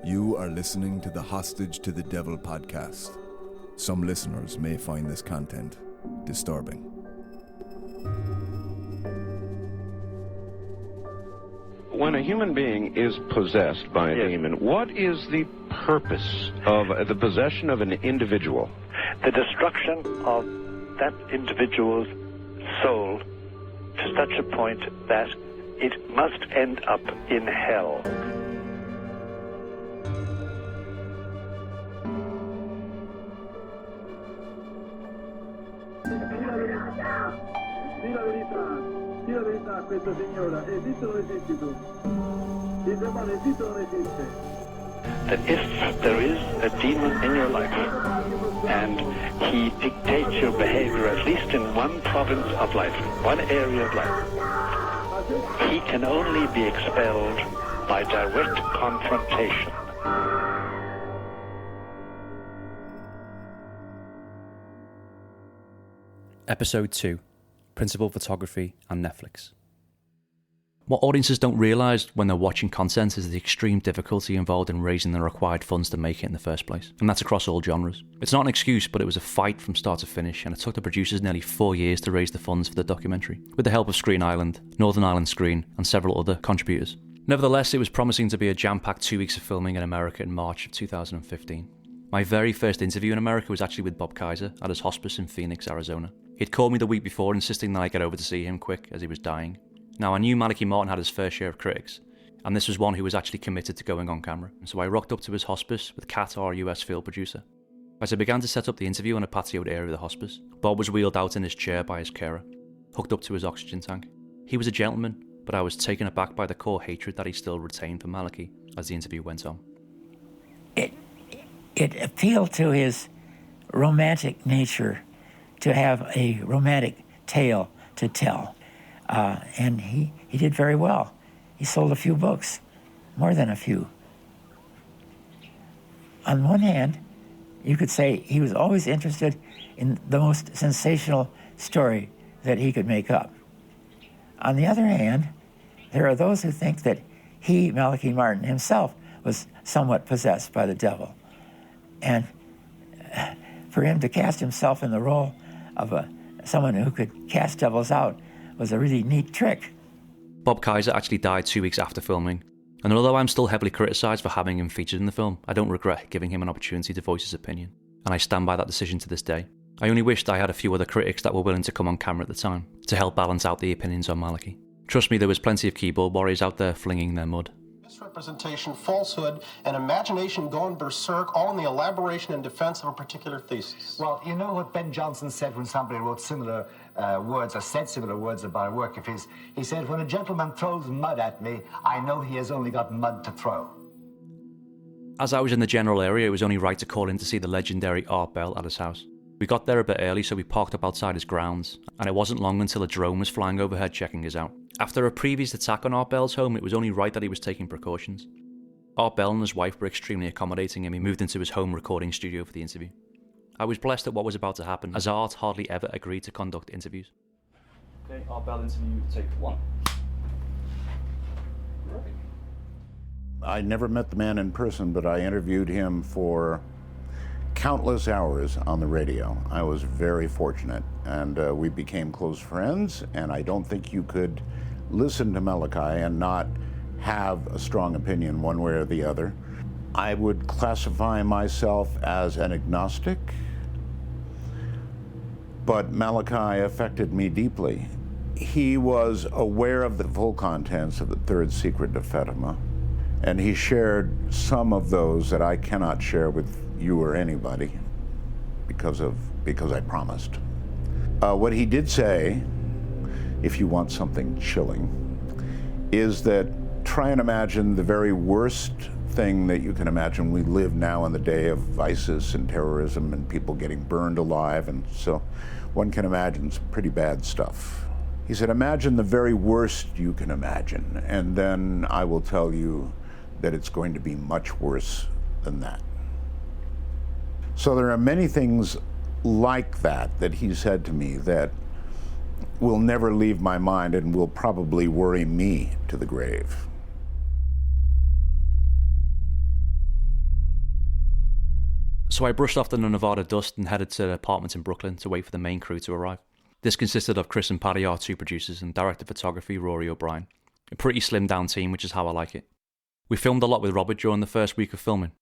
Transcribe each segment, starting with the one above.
You are listening to the Hostage to the Devil podcast. Some listeners may find this content disturbing. When a human being is possessed by a demon, what is the purpose of the possession of an individual? The destruction of that individual's soul to such a point that it must end up in hell. That if there is a demon in your life and he dictates your behavior, at least in one province of life, one area of life, he can only be expelled by direct confrontation. Episode 2, Principal Photography and Netflix. What audiences don't realise when they're watching content is the extreme difficulty involved in raising the required funds to make it in the first place, and that's across all genres. It's not an excuse, but it was a fight from start to finish, and it took the producers nearly 4 years to raise the funds for the documentary, with the help of Screen Island, Northern Ireland Screen, and several other contributors. Nevertheless, it was promising to be a jam-packed 2 weeks of filming in America in March of 2015. My very first interview in America was actually with Bob Kaiser at his hospice in Phoenix, Arizona. He'd called me the week before, insisting that I get over to see him quick as he was dying. Now, I knew Malachy Martin had his fair share of critics, and this was one who was actually committed to going on camera. So I rocked up to his hospice with Kat, our US field producer. As I began to set up the interview in a patioed area of the hospice, Bob was wheeled out in his chair by his carer, hooked up to his oxygen tank. He was a gentleman, but I was taken aback by the core hatred that he still retained for Malachy as the interview went on. It appealed to his romantic nature to have a romantic tale to tell. And he did very well. He sold a few books, more than a few. On one hand, you could say he was always interested in the most sensational story that he could make up. On the other hand, there are those who think that he, Malachy Martin himself, was somewhat possessed by the devil. And for him to cast himself in the role of someone who could cast devils out was a really neat trick. Bob Kaiser actually died 2 weeks after filming, and although I'm still heavily criticised for having him featured in the film, I don't regret giving him an opportunity to voice his opinion, and I stand by that decision to this day. I only wished I had a few other critics that were willing to come on camera at the time, to help balance out the opinions on Malachy. Trust me, there was plenty of keyboard warriors out there flinging their mud. Misrepresentation, falsehood, and imagination going berserk, all in the elaboration and defense of a particular thesis. Well, you know what Ben Jonson said when somebody wrote similar words, or said similar words about a work of his? He said, "When a gentleman throws mud at me, I know he has only got mud to throw." As I was in the general area, it was only right to call in to see the legendary Art Bell at his house. We got there a bit early, so we parked up outside his grounds, and it wasn't long until a drone was flying overhead checking us out. After a previous attack on Art Bell's home, it was only right that he was taking precautions. Art Bell and his wife were extremely accommodating, and we moved into his home recording studio for the interview. I was blessed at what was about to happen, as Art hardly ever agreed to conduct interviews. Okay, Art Bell interview, take 1. I never met the man in person, but I interviewed him for countless hours on the radio. I was very fortunate, and we became close friends, and I don't think you could listen to Malachy and not have a strong opinion one way or the other. I would classify myself as an agnostic, but Malachy affected me deeply. He was aware of the full contents of the Third Secret of Fatima, and he shared some of those that I cannot share with you or anybody because I promised. What he did say, if you want something chilling, is that try and imagine the very worst thing that you can imagine. We live now in the day of ISIS and terrorism and people getting burned alive, and so one can imagine some pretty bad stuff. He said, imagine the very worst you can imagine, and then I will tell you that it's going to be much worse than that. So there are many things like that he said to me that will never leave my mind and will probably worry me to the grave. So I brushed off the Nevada dust and headed to the apartment in Brooklyn to wait for the main crew to arrive. This consisted of Chris and Paddy, our two producers, and director of photography Rory O'Brien. A pretty slimmed down team, which is how I like it. We filmed a lot with Robert during the first week of filming,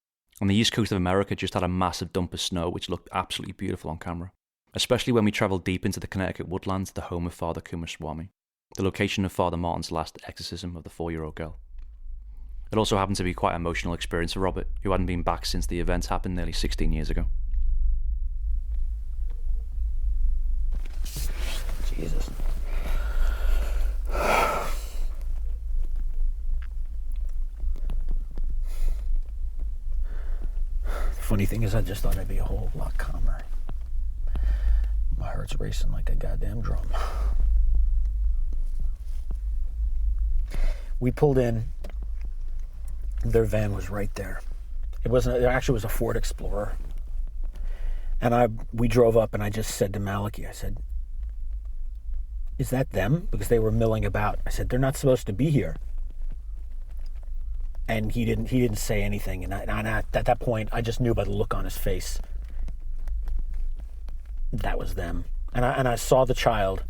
and the east coast of America just had a massive dump of snow which looked absolutely beautiful on camera, especially when we travelled deep into the Connecticut woodlands, the home of Father Kumaswamy, the location of Father Martin's last exorcism of the 4-year-old girl. It also happened to be quite an emotional experience for Robert, who hadn't been back since the event happened nearly 16 years ago. Jesus. The funny thing is, I just thought I'd be a whole lot calmer. My heart's racing like a goddamn drum. We pulled in. Their van was right there. It actually was a Ford Explorer. And we drove up, and I just said to Malachi, I said, "Is that them?" Because they were milling about. I said, "They're not supposed to be here." And he didn't say anything. And at that point, I just knew by the look on his face that was them. And I saw the child.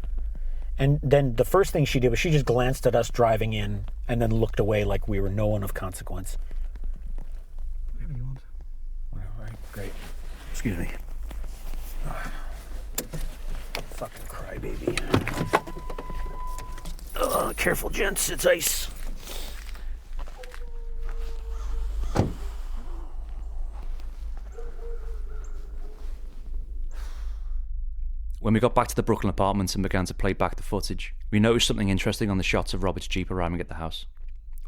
And then the first thing she did was she just glanced at us driving in and then looked away like we were no one of consequence. Whatever you want. All right, great. Excuse me. Fucking crybaby. Careful, gents. It's ice. When we got back to the Brooklyn apartments and began to play back the footage, we noticed something interesting on the shots of Robert's Jeep arriving at the house.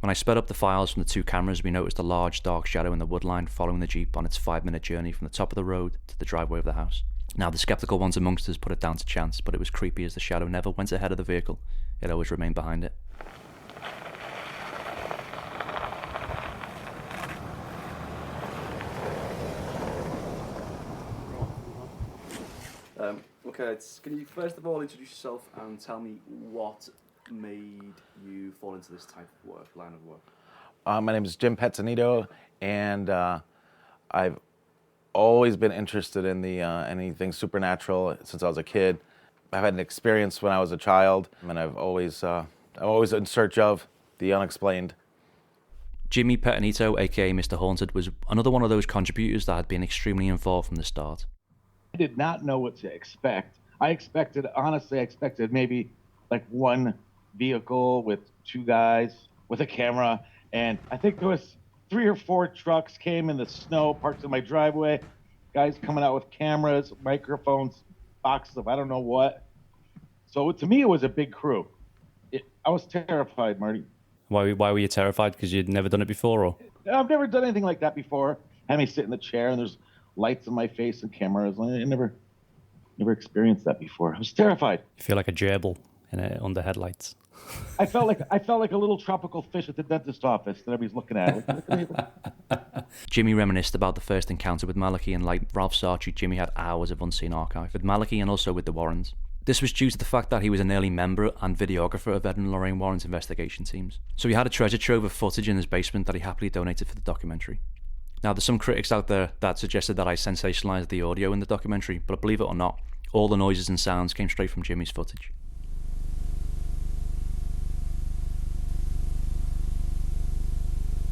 When I sped up the files from the two cameras, we noticed a large dark shadow in the woodline following the Jeep on its 5-minute journey from the top of the road to the driveway of the house. Now, the skeptical ones amongst us put it down to chance, but it was creepy as the shadow never went ahead of the vehicle. It always remained behind it. Okay, can you first of all introduce yourself and tell me what made you fall into this type of work, line of work? My name is Jim Pezzanito, and I've always been interested in the anything supernatural since I was a kid. I've had an experience when I was a child, and I'm always in search of the unexplained. Jimmy Petanito, aka Mr. Haunted, was another one of those contributors that had been extremely involved from the start. I did not know what to expect. I expected maybe like one vehicle with two guys with a camera, and I think there was 3 or 4 trucks came in the snow, parked in my driveway, guys coming out with cameras, microphones, boxes of I don't know what. So to me, it was a big crew. I was terrified, Marty. Why were you terrified? Because you'd never done it before, or? I've never done anything like that before. Had me sit in the chair, and there's lights in my face and cameras. I never experienced that before. I was terrified. You feel like a gerbil under headlights. I felt like a little tropical fish at the dentist office that everybody's looking at. Jimmy reminisced about the first encounter with Malachi, and like Ralph Sarchi, Jimmy had hours of unseen archive with Malachi and also with the Warrens. This was due to the fact that he was an early member and videographer of Ed and Lorraine Warren's investigation teams. So he had a treasure trove of footage in his basement that he happily donated for the documentary. Now, there's some critics out there that suggested that I sensationalized the audio in the documentary, but believe it or not, all the noises and sounds came straight from Jimmy's footage.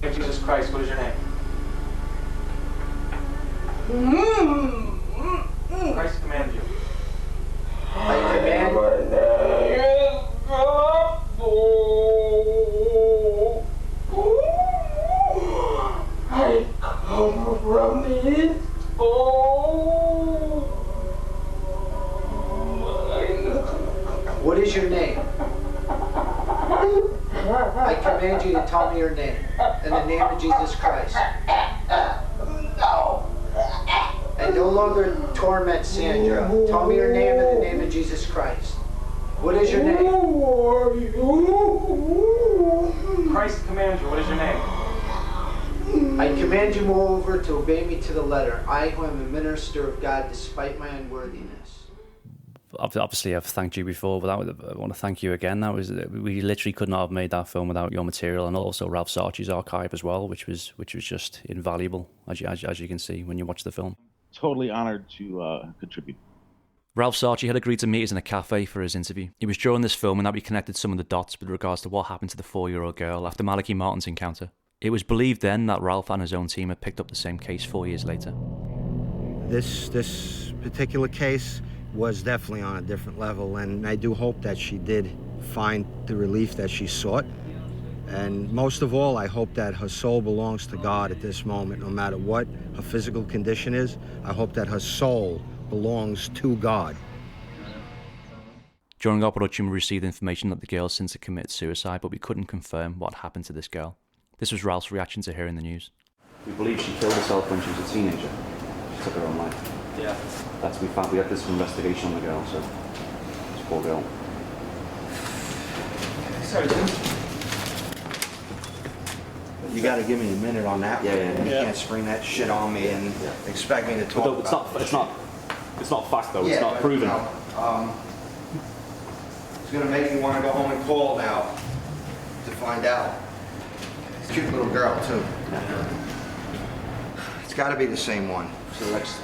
Jesus Christ, what is your name? Christ commanded you. I command my name is I come from the east. What is your name? I command you to tell me your name. In the name of Jesus Christ. No. And no longer torment Sandra. Tell me your name in the name of Jesus Christ. What is your name? Who are you? Christ commands you. What is your name? I command you, moreover, to obey me to the letter. I, who am a minister of God, despite my unworthiness. Obviously, I've thanked you before, but I want to thank you again. We literally could not have made that film without your material, and also Ralph Sarchi's archive as well, which was just invaluable, as you can see when you watch the film. totally honored to contribute. Ralph Sarchie had agreed to meet us in a cafe for his interview. It was during this film that we connected some of the dots with regards to what happened to the 4-year-old girl after Malachi Martin's encounter. It was believed then that Ralph and his own team had picked up the same case 4 years later. This particular case was definitely on a different level, and I do hope that she did find the relief that she sought. And most of all, I hope that her soul belongs to God at this moment, no matter what her physical condition is. I hope that her soul belongs to God. During our production, we received information that the girl since had committed suicide, but we couldn't confirm what happened to this girl. This was Ralph's reaction to hearing the news. We believe she killed herself when she was a teenager. She took her own life. Yeah. That's we found. We had this investigation on the girl, so this poor girl. Sorry, Jim. You got to give me a minute on that. Yeah. You can't spring that shit on me and expect me to talk about it. It's not fact though. It's not but, proven. You know, it's gonna make me want to go home and call now to find out. Cute little girl too. It's got to be the same one. So let's.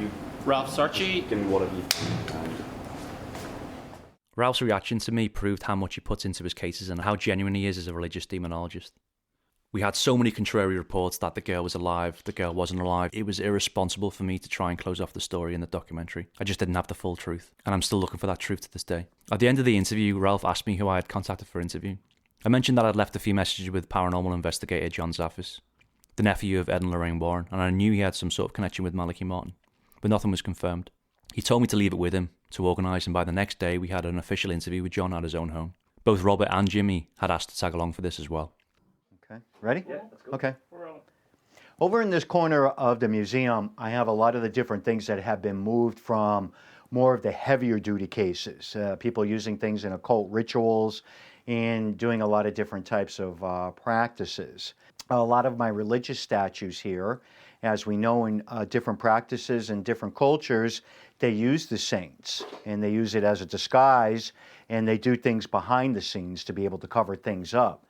You, Ralph Sarchie, give me what have you. Ralph's reaction to me proved how much he puts into his cases and how genuine he is as a religious demonologist. We had so many contrary reports that the girl was alive, the girl wasn't alive. It was irresponsible for me to try and close off the story in the documentary. I just didn't have the full truth, and I'm still looking for that truth to this day. At the end of the interview, Ralph asked me who I had contacted for interview. I mentioned that I'd left a few messages with paranormal investigator John Zaffis, the nephew of Ed and Lorraine Warren, and I knew he had some sort of connection with Malachi Martin, but nothing was confirmed. He told me to leave it with him, to organise, and by the next day we had an official interview with John at his own home. Both Robert and Jimmy had asked to tag along for this as well. Okay, ready? Yeah, let's go. Okay. Over in this corner of the museum, I have a lot of the different things that have been moved from more of the heavier duty cases. People using things in occult rituals and doing a lot of different types of practices. A lot of my religious statues here, as we know in different practices and different cultures, they use the saints and they use it as a disguise, and they do things behind the scenes to be able to cover things up.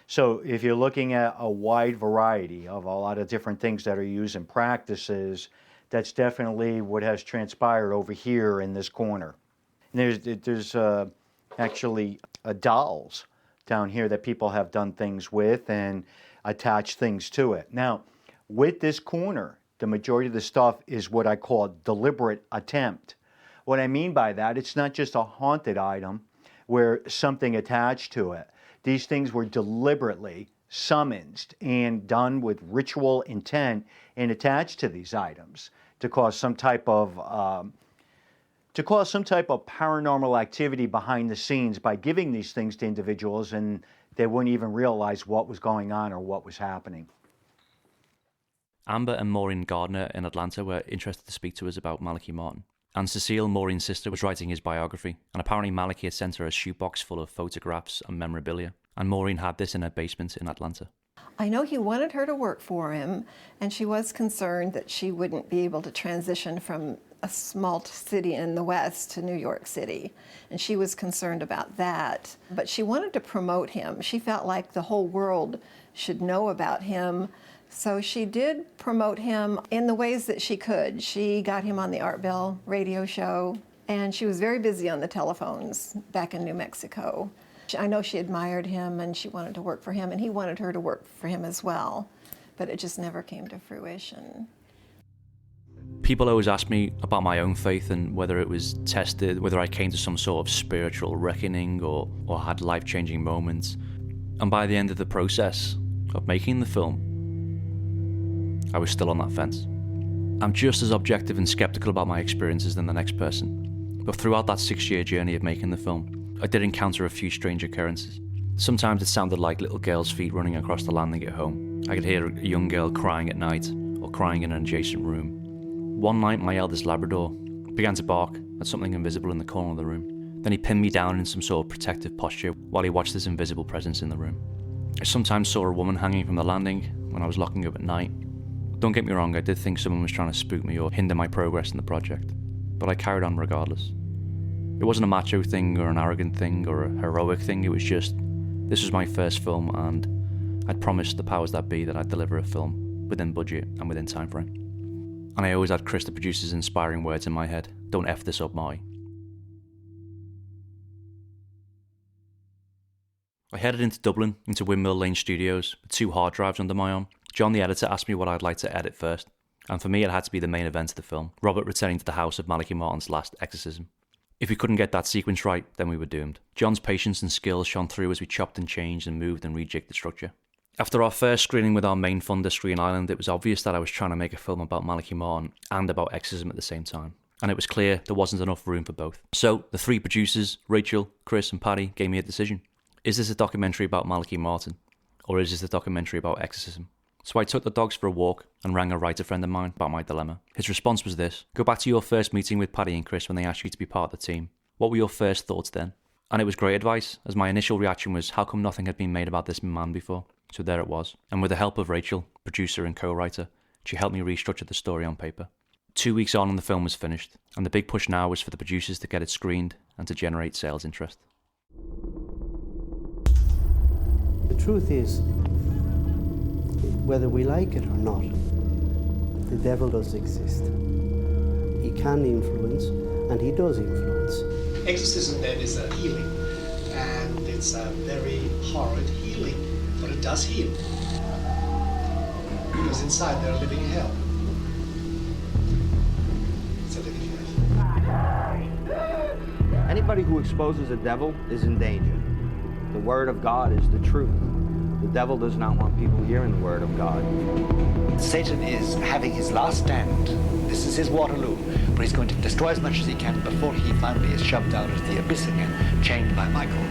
So if you're looking at a wide variety of a lot of different things that are used in practices, that's definitely what has transpired over here in this corner. And there's actually dolls down here that people have done things with and attached things to it. Now, with this corner, the majority of the stuff is what I call deliberate attempt. What I mean by that, it's not just a haunted item where something attached to it. These things were deliberately summoned and done with ritual intent and attached to these items to cause some type of paranormal activity behind the scenes by giving these things to individuals, and they wouldn't even realize what was going on or what was happening. Amber and Maureen Gardner in Atlanta were interested to speak to us about Malachi Martin. And Cecile, Maureen's sister, was writing his biography, and apparently Malachi had sent her a shoebox full of photographs and memorabilia, and Maureen had this in her basement in Atlanta. I know he wanted her to work for him, and she was concerned that she wouldn't be able to transition from a small city in the West to New York City, and she was concerned about that. But she wanted to promote him. She felt like the whole world should know about him. So she did promote him in the ways that she could. She got him on the Art Bell radio show, and she was very busy on the telephones back in New Mexico. I know she admired him, and she wanted to work for him, and he wanted her to work for him as well, but it just never came to fruition. People always ask me about my own faith and whether it was tested, whether I came to some sort of spiritual reckoning or had life-changing moments. And by the end of the process of making the film, I was still on that fence. I'm just as objective and skeptical about my experiences than the next person. But throughout that 6-year journey of making the film, I did encounter a few strange occurrences. Sometimes it sounded like little girls' feet running across the landing at home. I could hear a young girl crying at night or crying in an adjacent room. One night, my eldest Labrador began to bark at something invisible in the corner of the room. Then he pinned me down in some sort of protective posture while he watched this invisible presence in the room. I sometimes saw a woman hanging from the landing when I was locking up at night. Don't get me wrong, I did think someone was trying to spook me or hinder my progress in the project, but I carried on regardless. It wasn't a macho thing or an arrogant thing or a heroic thing, it was just, this was my first film and I'd promised the powers that be that I'd deliver a film within budget, and within time frame. And I always had Chris the producer's inspiring words in my head: "Don't F this up, Marty." I headed into Dublin, into Windmill Lane Studios, with 2 hard drives under my arm. John the editor asked me what I'd like to edit first, and for me it had to be the main event of the film, Robert returning to the house of Malachi Martin's last exorcism. If we couldn't get that sequence right, then we were doomed. John's patience and skill shone through as we chopped and changed and moved and rejigged the structure. After our first screening with our main funder, Screen Island, it was obvious that I was trying to make a film about Malachi Martin and about exorcism at the same time. And it was clear there wasn't enough room for both. So, the 3 producers, Rachel, Chris and Paddy, gave me a decision. Is this a documentary about Malachi Martin? Or is this a documentary about exorcism? So I took the dogs for a walk and rang a writer friend of mine about my dilemma. His response was this: "Go back to your first meeting with Paddy and Chris when they asked you to be part of the team. What were your first thoughts then?" And it was great advice, as my initial reaction was how come nothing had been made about this man before? So there it was. And with the help of Rachel, producer and co-writer, she helped me restructure the story on paper. 2 weeks on and the film was finished, and the big push now was for the producers to get it screened and to generate sales interest. The truth is, whether we like it or not, the devil does exist. He can influence, and he does influence. Exorcism then is a healing, and it's a very horrid healing, but it does heal. Because inside they're living hell. It's a living hell. Anybody who exposes a devil is in danger. The word of God is the truth. The devil does not want people hearing the word of God. Satan is having his last stand. This is his Waterloo, but he's going to destroy as much as he can before he finally is shoved out of the abyss again, chained by Michael.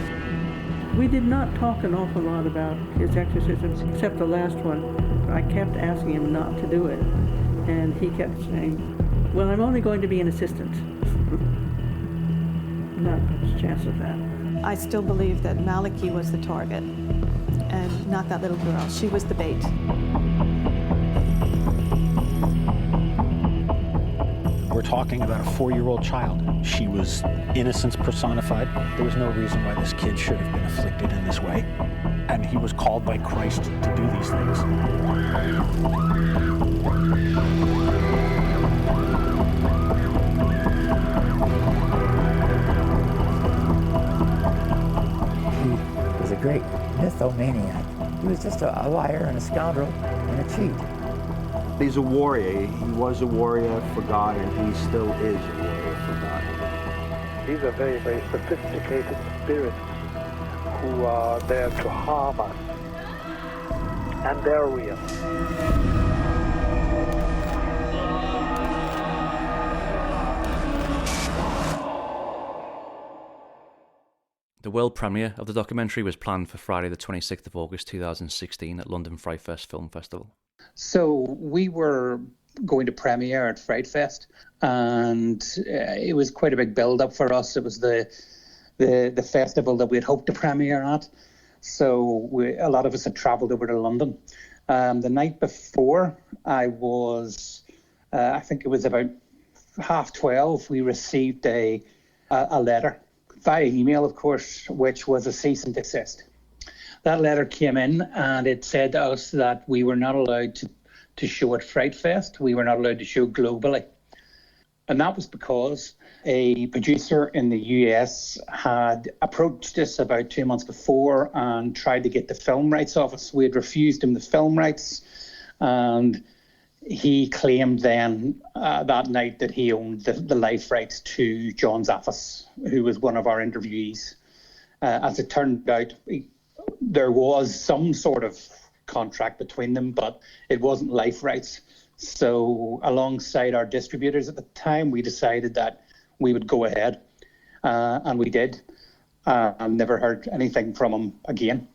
We did not talk an awful lot about his exorcisms, except the last one. I kept asking him not to do it, and he kept saying, "Well, I'm only going to be an assistant." Not much chance of that. I still believe that Malachi was the target, and not that little girl. She was the bait. We're talking about a 4-year-old child. She was innocence personified. There was no reason why this kid should have been afflicted in this way. And he was called by Christ to do these things. He was a great mythomaniac. He was just a liar and a scoundrel and a cheat. He's a warrior. He was a warrior for God, and he still is a warrior for God. These are very, very sophisticated spirits who are there to harm us. And they're real. The world premiere of the documentary was planned for Friday the 26th of August 2016 at London Fright Fest Film Festival. So we were going to premiere at Fright Fest, and it was quite a big build-up for us. It was the festival that we had hoped to premiere at. So a lot of us had travelled over to London. The night before, I think it was about 12:30, we received a letter, via email, of course, which was a cease and desist. That letter came in, and it said to us that we were not allowed to show at Fright Fest. We were not allowed to show globally. And that was because a producer in the US had approached us about 2 months before and tried to get the film rights off us. We had refused him the film rights, and he claimed then that night that he owned the life rights to John Zaffis, who was one of our interviewees. As it turned out, there was some sort of contract between them, but it wasn't life rights. So alongside our distributors at the time, we decided that we would go ahead, and we did. And never heard anything from him again.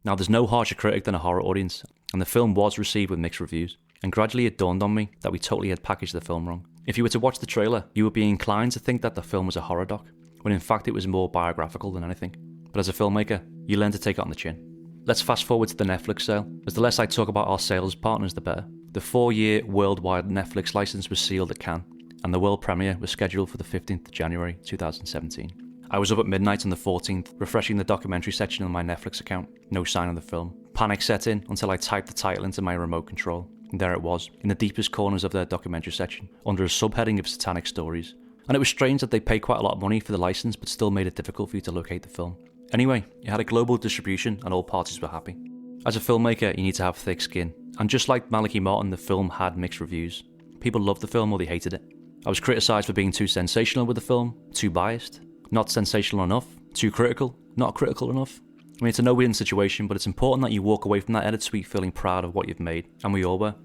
Now, there's no harsher critic than a horror audience, and the film was received with mixed reviews. And gradually it dawned on me that we totally had packaged the film wrong. If you were to watch the trailer, you would be inclined to think that the film was a horror doc, when in fact it was more biographical than anything. But as a filmmaker, you learn to take it on the chin. Let's fast forward to the Netflix sale, as the less I talk about our sales partners, the better. The 4-year worldwide Netflix license was sealed at Cannes, and the world premiere was scheduled for the 15th of January 2017. I was up at midnight on the 14th, refreshing the documentary section on my Netflix account. No sign of the film. Panic set in until I typed the title into my remote control. And there it was, in the deepest corners of their documentary section, under a subheading of satanic stories. And it was strange that they paid quite a lot of money for the license, but still made it difficult for you to locate the film. Anyway, it had a global distribution and all parties were happy. As a filmmaker, you need to have thick skin. And just like Malachi Martin, the film had mixed reviews. People loved the film or they hated it. I was criticised for being too sensational with the film, too biased, not sensational enough, too critical, not critical enough. I mean, it's a no-win situation, but it's important that you walk away from that edit suite feeling proud of what you've made, and we all were.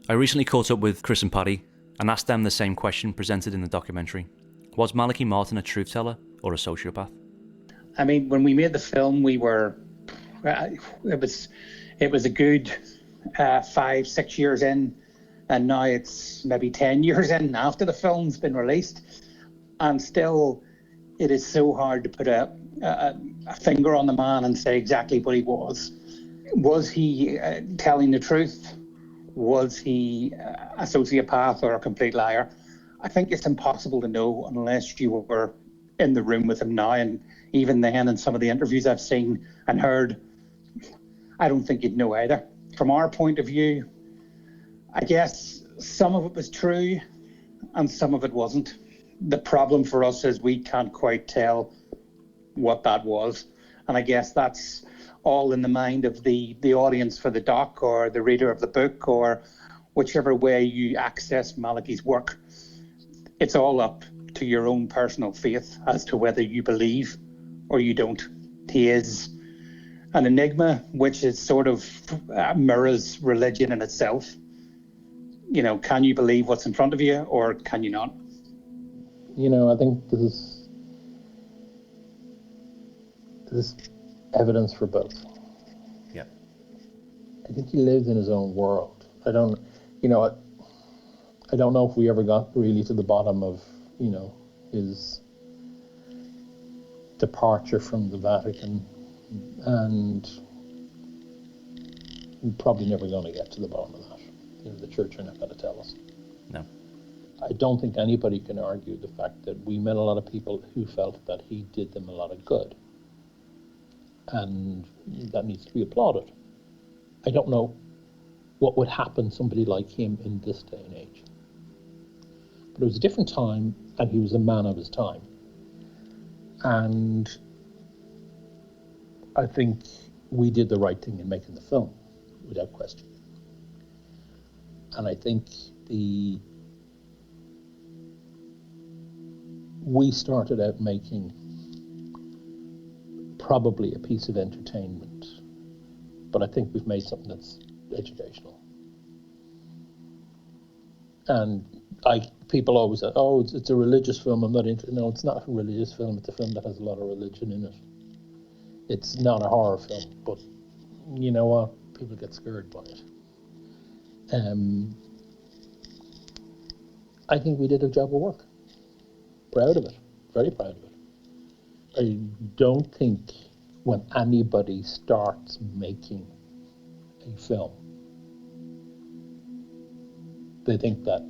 I recently caught up with Chris and Paddy and asked them the same question presented in the documentary. Was Malachi Martin a truth teller or a sociopath? I mean, when we made the film, we were, it was a good 5-6 years in, and now it's maybe 10 years in after the film's been released, and still it is so hard to put a finger on the man and say exactly what he was. Was he telling the truth? Was he a sociopath or a complete liar? I think it's impossible to know unless you were in the room with him now, and even then in some of the interviews I've seen and heard, I don't think you'd know either. From our point of view, I guess some of it was true and some of it wasn't. The problem for us is we can't quite tell what that was. And I guess that's all in the mind of the audience for the doc or the reader of the book or whichever way you access Malachi's work. It's all up to your own personal faith as to whether you believe or you don't. He is an enigma, which is sort of mirrors religion in itself. You know, can you believe what's in front of you or can you not? You know, I think this is evidence for both. Yeah. I think he lives in his own world. I don't know if we ever got really to the bottom of, his departure from the Vatican, and we're probably never going to get to the bottom of that. The church are not going to tell us. No. I don't think anybody can argue the fact that we met a lot of people who felt that he did them a lot of good. And that needs to be applauded. I don't know what would happen to somebody like him in this day and age. But it was a different time, and he was a man of his time. And I think we did the right thing in making the film, without question. And I think we started out making probably a piece of entertainment, but I think we've made something that's educational. And people always say, oh, it's a religious film, I'm not interested. No, it's not a religious film, it's a film that has a lot of religion in it. It's not a horror film, but you know what? People get scared by it. I think we did a job of work. Proud of it, very proud of it. I don't think when anybody starts making a film, they think that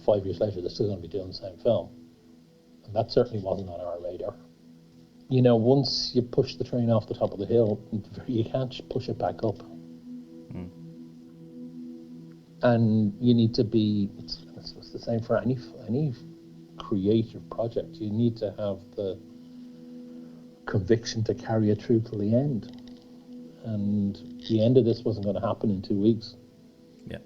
5 years later they're still going to be doing the same film. And that certainly wasn't on our radar. Once you push the train off the top of the hill, you can't push it back up. Mm. And you need to be, it's the same for any creative project. You need to have the conviction to carry it through till the end. And the end of this wasn't going to happen in 2 weeks. Yeah.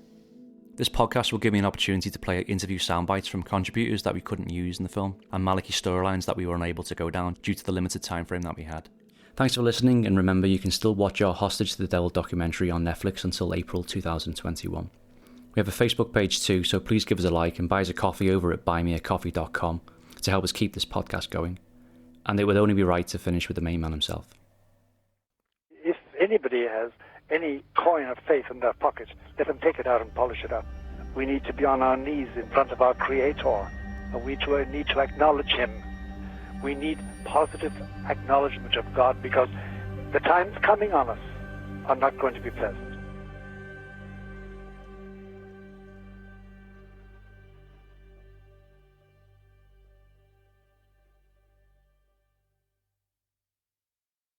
This podcast will give me an opportunity to play interview soundbites from contributors that we couldn't use in the film, and Malachi storylines that we were unable to go down due to the limited time frame that we had. Thanks for listening, and remember you can still watch our Hostage to the Devil documentary on Netflix until April 2021. We have a Facebook page too, so please give us a like and buy us a coffee over at buymeacoffee.com to help us keep this podcast going. And it would only be right to finish with the main man himself. If anybody has any coin of faith in their pocket, let them take it out and polish it up. We need to be on our knees in front of our Creator, and we need to acknowledge Him. We need positive acknowledgement of God, because the times coming on us are not going to be pleasant.